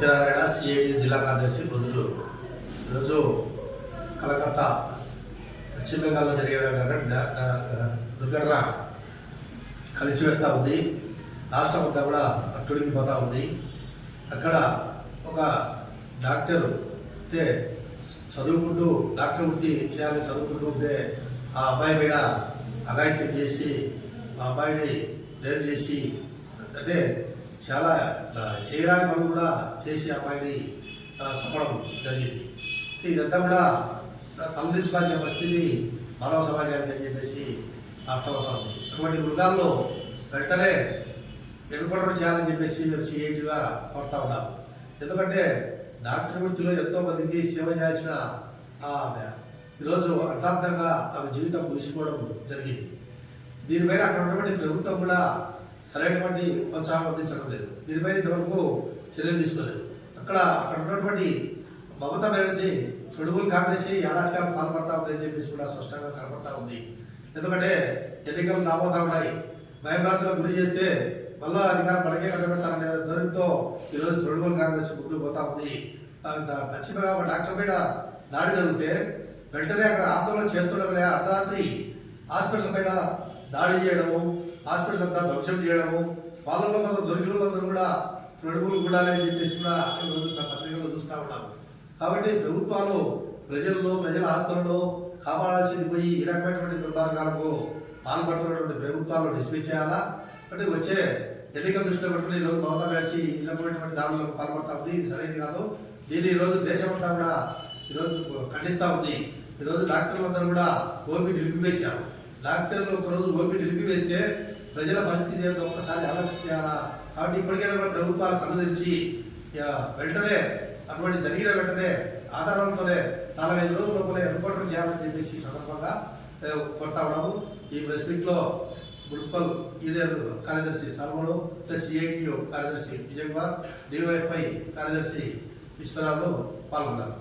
Satyanarayana CIT జిల్లా కార్యదర్శి బొద్దుటూరు. ఈరోజు కలకత్తా పశ్చిమ బెంగాల్లో జరిగే దుర్ఘటన కలిసివేస్తూ ఉంది. రాష్ట్రం అంతా కూడా అట్టుడికిపోతూ ఉంది. అక్కడ ఒక డాక్టర్ అంటే చదువుకుంటూ డాక్టర్ వృత్తి చేయాలని చదువుకుంటూ ఉంటే ఆ అబ్బాయి పైన అఘాయిత్యం చేసి ఆ అబ్బాయిని రేప్ చేసి అంటే చాలా చేయరాని పనులు కూడా చేసి అబ్బాయిని చంపడం జరిగింది. ఇదంతా కూడా తలదించుకోవాల్సిన పరిస్థితి మానవ సమాజానికి అని చెప్పేసి అర్థమవుతుంది. అటువంటి మృగాల్లో వెంటనే ఎన్కౌంటర్ చేయాలని చెప్పేసి మేము సిఐటిగా కోరుతా ఉన్నాము. ఎందుకంటే డాక్టర్ వృత్తిలో ఎంతో మందికి సేవ చేయాల్సిన ఆమె ఈరోజు అర్థార్థంగా ఆమె జీవితం ముగిసిపోవడం జరిగింది. దీనిపైన అక్కడ ఉన్నటువంటి ప్రభుత్వం కూడా సరైనటువంటి ప్రోత్సాహం అందించడం లేదు. దీనిపైన ఇంతవరకు చర్యలు తీసుకోలేదు. అక్కడ ఉన్నటువంటి మమతా బెనర్జీ తృణమూల్ కాంగ్రెస్ యారాచకాలకు పాల్పడతా ఉందని చెప్పేసి కూడా స్పష్టంగా కనపడతా ఉంది. ఎందుకంటే ఎన్నికలు రాబోతా ఉన్నాయి. భయభ్రాంతులకు గురి చేస్తే మళ్ళా అధికారం మనకే కట్టబెడతారనే ధోరణితో ఈరోజు తృణమూల్ కాంగ్రెస్ ముందుకు పోతా ఉంది. పశ్చిమగా డాక్టర్ పైన దాడి జరిగితే వెంటనే అక్కడ ఆందోళన చేస్తుండగానే అర్ధరాత్రి హాస్పిటల్ పైన దాడి చేయడము, హాస్పిటల్ అంతా ధ్వంసం చేయడము, వాళ్ళలో కొంత దొరికిన వాళ్ళందరూ కూడా తృణమూలు ఉండాలని చెప్పేసి కూడా ఈరోజు పత్రికల్లో చూస్తూ ఉన్నాము. కాబట్టి ప్రభుత్వాలు ప్రజల ఆస్తులను కాపాడాల్సింది పోయి ఈ రకమైనటువంటి దుర్మార్గాలకు పాల్పడుతున్నటువంటి ప్రభుత్వాలు డిస్మిస్ చేయాలా అంటే వచ్చే ఎన్నికల దృష్టిలో పెట్టుకుని ఈరోజు మమతా బెనర్జీ ఈ రకమైనటువంటి దాడులకు పాల్పడతా ఉంది. ఇది సరైనది కాదు. దీన్ని ఈరోజు దేశమంతా కూడా ఈరోజు ఖండిస్తూ ఉంది. ఈరోజు డాక్టర్లందరూ కూడా ఓపీ నిలిపివేశారు. డాక్టర్లు ఒకరోజు ఓపీ నిలిపివేస్తే ప్రజల పరిస్థితి ఏదో ఒక్కసారి ఆలోచించాలా. కాబట్టి ఇప్పటికైనా కూడా ప్రభుత్వాలు కళ్ళు తెరిచి వెంటనే అటువంటి జరిగిన వెంటనే ఆధారాలతోనే 4-5 రోజుల లోపలే ఎన్కౌంటర్ చేయాలని చెప్పేసి సందర్భంగా కొడతా ఉన్నాము. ఈ ప్రెస్ మీట్లో మున్సిపల్ యూనియన్ కార్యదర్శి సల్మను, సిఐటియు కార్యదర్శి విజయ్ కుమార్, డివైఎఫ్ఐ కార్యదర్శి విశ్వనాథ్ పాల్గొన్నారు.